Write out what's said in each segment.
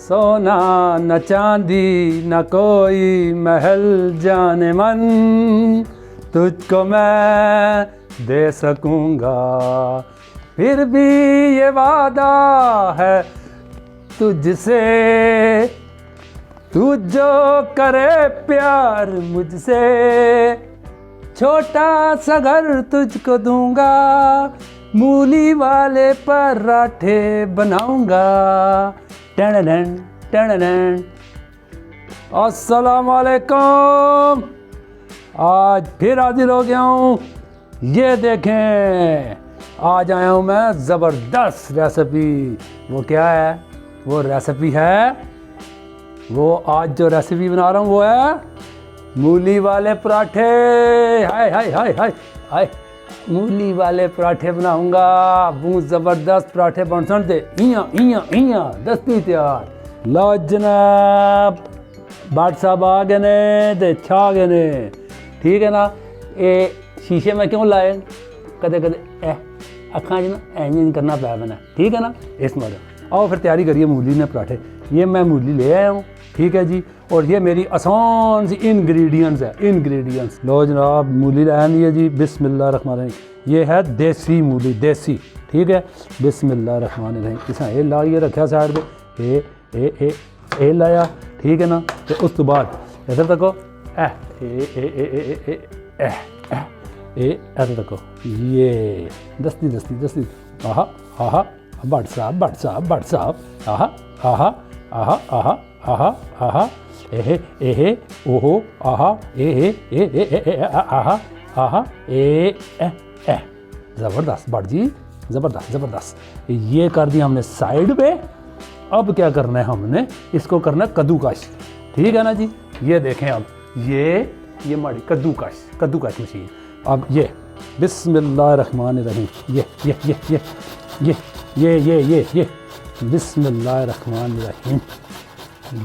सोना न चांदी न कोई महल जाने मन, तुझको मैं दे सकूँगा, फिर भी ये वादा है तुझसे, तू जो करे प्यार मुझसे, छोटा सा घर तुझको दूंगा, मूली वाले पराठे बनाऊंगा। टन टन। अस्सलाम वालेकुम, आज फिर हाजिर हो गया हूँ। ये देखें, आज आया हूँ मैं ज़बरदस्त रेसिपी। वो क्या है? वो रेसिपी है, वो आज जो रेसिपी बना रहा हूँ वो है मूली वाले पराठे। हाय हाय हाय हाय हाय, मूली वाले पराठे बनाऊंगा। बहुत ज़बरदस्त पराठे बन सकते। इया दस्ती तैयार। लो जनाब, बाट साहब आ गए ने ते छा गए ने, ठीक है ना। ये शीशे में क्यों लाए? कदे कदे अखा च ना इंज करना पै मैंने, ठीक है ना। इस मगर आओ फिर तैयारी करिए मूली ने पराठे। ये मैं मूली ले आया हूँ, ठीक है जी। और ये मेरी आसान सी इंग्रेडिएंट्स है, इंग्रेडिएंट्स। लो जनाब, मूली लाया नहीं है जी। बिस्मिल्लाहिर्रहमानिर्रहीम। ये है देसी मूली, देसी, ठीक है। बिस्मिल्लाहिर्रहमानिर्रहीम। इसा ये ला ये रखा साइड पे, ए लाया, ठीक है ना। तो उस तो बाद इधर तको ऐसे तको, ये दस्ती दस्ती दस्ती। आहा आहा, बट साहब बट साहब बट साहब। आहा आहा आहा आहा आहा आहा, एहे एहे ओहो, आहा एहे ए आहा आहा ए। ज़बरदस्त बट जी, ज़बरदस्त ज़बरदस्त। ये कर दिया हमने साइड पे। अब क्या करना है हमने? इसको करना है कद्दूकश, ठीक है ना जी। ये देखें, अब ये हमारी कद्दूकश मशीन। अब ये बिस्मिल्लाहिर्रहमानिर्रहीम, ये बिस्मिल्लाहिर्रहमानिर्रहीम।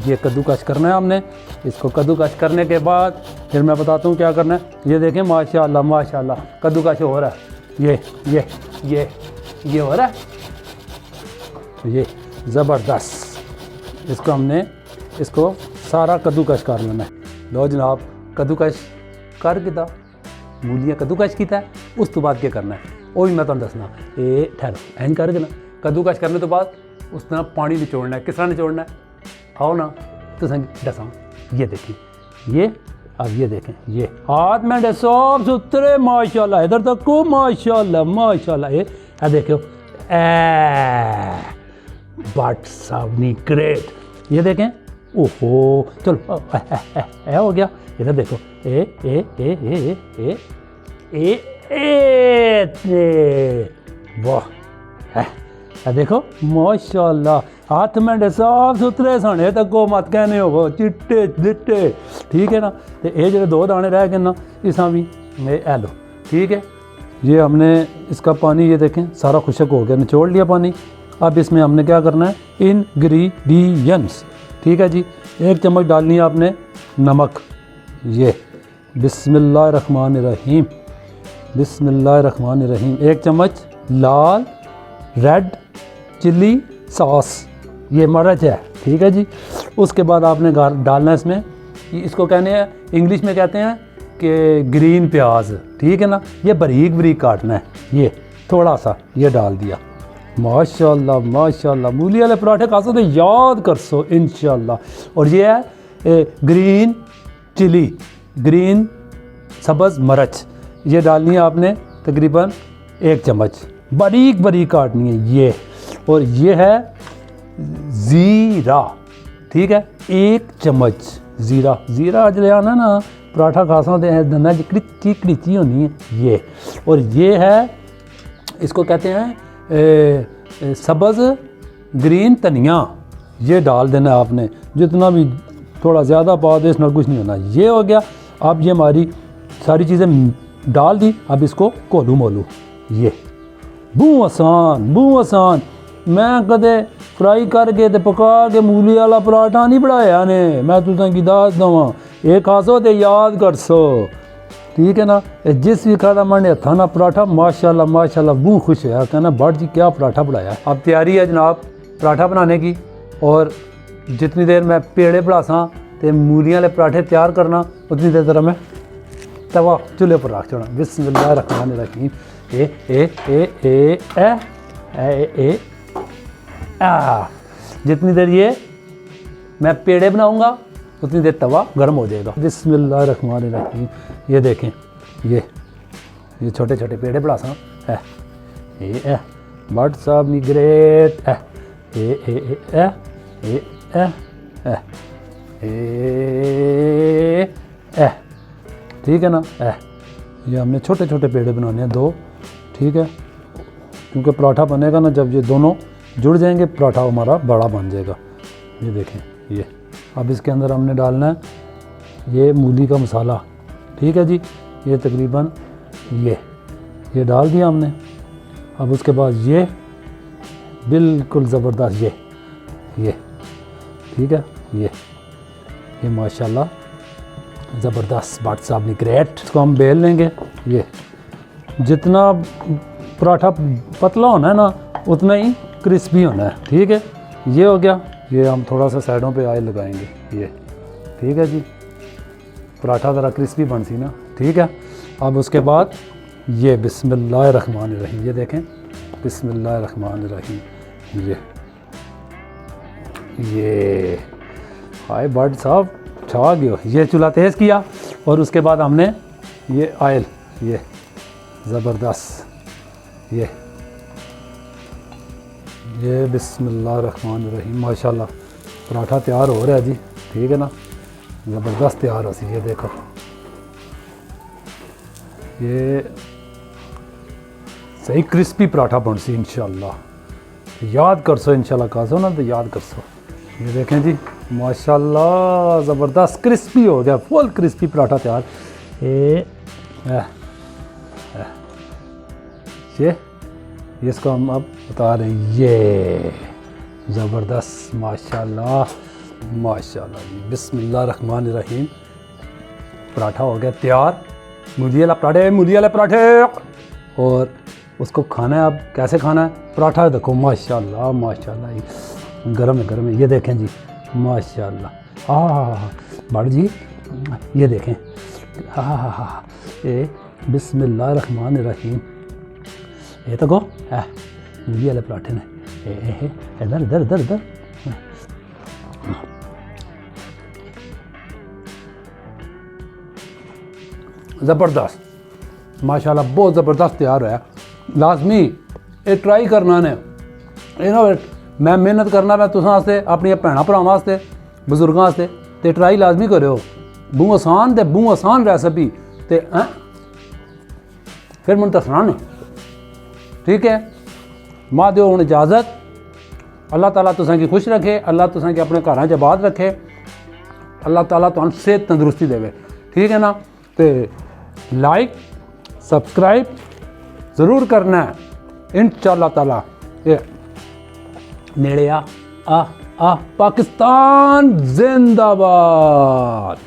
ये कद्दूकश करना है हमने। इसको कद्दूकश करने के बाद फिर मैं बताता हूँ क्या करना है। ये देखें, माशाल्लाह माशाल्लाह कद्दूकश हो रहा है। ये हो रहा है, ये ज़बरदस्त। इसको हमने इसको सारा कद्दूकश कर लेना है। लो जनाब, कद्दूकश कर किता, मूलियाँ कद्दूकश किता, उस तो बाद क्या करना है वो भी मैं तुम दसना। ये ठहरो, एंज कर देना। कद्दूकश करने तो बाद उस तरह पानी निचोड़ना है। किस तरह निचोड़ना है? आओ ना तो दसा। ये देखें, ये अब ये देखें, ये हाथ में साफ सुथरे माशाल्लाह, इधर तक को माशाल्लाह माशाल्लाह। ये देखो, बट साहब ग्रेट। ये देखें, ओहो चलो हो गया। इधर देखो, वाह, देखो माशाल्लाह, हाथ में साफ सुथरे सने तक को मत कहने हो, चिट्टे चिट्टे, ठीक है ना। तो ये जो दो दाने रह गए ना, इसा भी लो, ठीक है। ये हमने इसका पानी, ये देखें सारा खुशक हो गया, निचोड़ लिया पानी। अब इसमें हमने क्या करना है? इंग्रेडिएंट्स, ठीक है जी। 1 चम्मच डालनी है आपने नमक। ये बिस्मिल्लाहिर्रहमानिर्रहीम, बिस्मिल्लाहिर्रहमानिर्रहीम। 1 चम्मच लाल रेड चिल्ली सॉस, ये मिर्च है, ठीक है जी। उसके बाद आपने डालना है इसमें, इसको कहने हैं इंग्लिश में कहते हैं कि ग्रीन प्याज, ठीक है ना। ये बारीक बारीक काटना है। ये थोड़ा सा ये डाल दिया। माशाल्लाह माशाल्लाह, मूली वाले पराठे खा सकते, याद कर सो इंशाल्लाह। और ये है ग्रीन चिली, ग्रीन सब्ज़ मिर्च, ये डालनी है आपने तकरीबन 1 चम्मच, बारीक बारीक काटनी है ये। और ये है ज़ीरा, ठीक है, 1 चम्मच ज़ीरा। ज़ीरा अज ले आना ना, पराठा खा सकते हैं, दंदा चिकड़ी चिकड़ी होनी है ये। और ये है, इसको कहते हैं सब्ज़ ग्रीन धनिया, ये डाल देना आपने। जितना भी थोड़ा ज़्यादा पा दे, इसमें कुछ नहीं होना। ये हो गया। अब ये हमारी सारी चीज़ें डाल दी। अब इसको घोलू मोलू। ये बू आसान। मैं कदे फ्राई करके ते पका के मूली वाला पराठा नहीं बनाया ने। मैं तुसें की दस दवां, ये खासो ते याद कर सो, ठीक है ना। जिस भी खादा मैंने हथा ना पराठा, माशाल्लाह माशाल्लाह बहुत खुश है, कहना भट जी क्या पराठा बनाया। अब तैयारी है जनाब पराठा बनाने की। और जितनी देर मैं पेड़े पढ़ासा तो मूलियां वाले पराठे तैयार करना उतनी देर तरह मैं तवा चूल्हे पर रख छोड़ा। बिस्मिल्लाहिर्रहमानिर्रहीम। ए जितनी देर ये मैं पेड़े बनाऊंगा उतनी देर तवा गर्म हो जाएगा। बिस्मिल्लाहिर्रहमानिर्रहीम। ये देखें, ये छोटे छोटे पेड़े पढ़ासा है बट साहब नी ग्रेट ठीक है ना। ये हमने छोटे छोटे पेड़े बनाने हैं 2, ठीक है, क्योंकि पराठा बनेगा ना जब ये दोनों जुड़ जाएंगे पराठा हमारा बड़ा बन जाएगा। ये देखें, ये अब इसके अंदर हमने डालना है ये मूली का मसाला, ठीक है जी। ये तकरीबन ये डाल दिया हमने। अब उसके बाद ये बिल्कुल ज़बरदस्त ये ठीक है, ये माशाल्लाह ज़बरदस्त बाट साहब ने ग्रेट। इसको हम बेल लेंगे। ये जितना पराठा पतला होना है ना उतना ही क्रिस्पी होना है, ठीक है। ये हो गया। ये हम थोड़ा सा साइडों पे ऑयल लगाएंगे, ये ठीक है जी, पराठा ज़रा क्रिस्पी बन सी ना, ठीक है। अब उसके बाद ये बिस्मिल्लाहिर्रहमानिर्रहीम, ये देखें बिस्मिल्लाहिर्रहमानिर्रहीम। ये हाय बर्ड साहब छा गया। ये चूल्हा तेज़ किया और उसके बाद हमने ये ऑयल, ये ज़बरदस्त, ये बिस्मिल्लाहिर्रहमानिर्रहीम। माशाल्लाह पराठा तैयार हो रहा है जी, ठीक है ना, ज़बरदस्त तैयार हो सी। ये देखो, ये सही क्रिस्पी पराठा बन सी इंशाल्लाह। याद कर सो इंशाल्लाह, कहा सो ना तो याद कर सो। ये देखें जी माशाल्लाह ज़बरदस्त क्रिस्पी हो गया, फुल क्रिस्पी पराठा तैयार। ये इसको हम अब बता रहे हैं। ये ज़बरदस्त माशाल्लाह माशाल्लाह जी। बिस्मिल्लाहिर्रहमानिर्रहीम। पराठा हो गया तैयार, मूली वाले पराठे। और उसको खाना है। अब कैसे खाना है पराठा, देखो माशाल्लाह माशाल्लाह, गरम है। ये देखें जी माशाल्लाह, बड़ जी ये देखें, ये बिस्मिल्लाहिर्रहमानिर्रहीम। ये तो गो मूली वाले पराठे ने, इधर ज़बरदस्त माशाल्लाह, बहुत ज़बरदस्त तैयार है। लाजमी ये ट्राई करना ने, मैं मेहनत करना मैं तुसां वास्ते, अपनी भैन भरावां वास्ते, बजुर्गों वास्ते, ते ट्राई लाजमी करो। बहुत आसान रेसिपी ते फिर मैं दसना नहीं, ठीक है। मां दो हुण इजाज़त। अल्लाह ताला तुसां की खुश रखे, अल्लाह तुसां की अपने घरां च आबाद रखे, अल्लाह ताला तुहानूं सेहत तंदुरुस्ती देवे, ठीक है ना। तो लाइक सब्सक्राइब ज़रूर करना है इंशाअल्लाह ताला। ये नेड़े आ पाकिस्तान जिंदाबाद।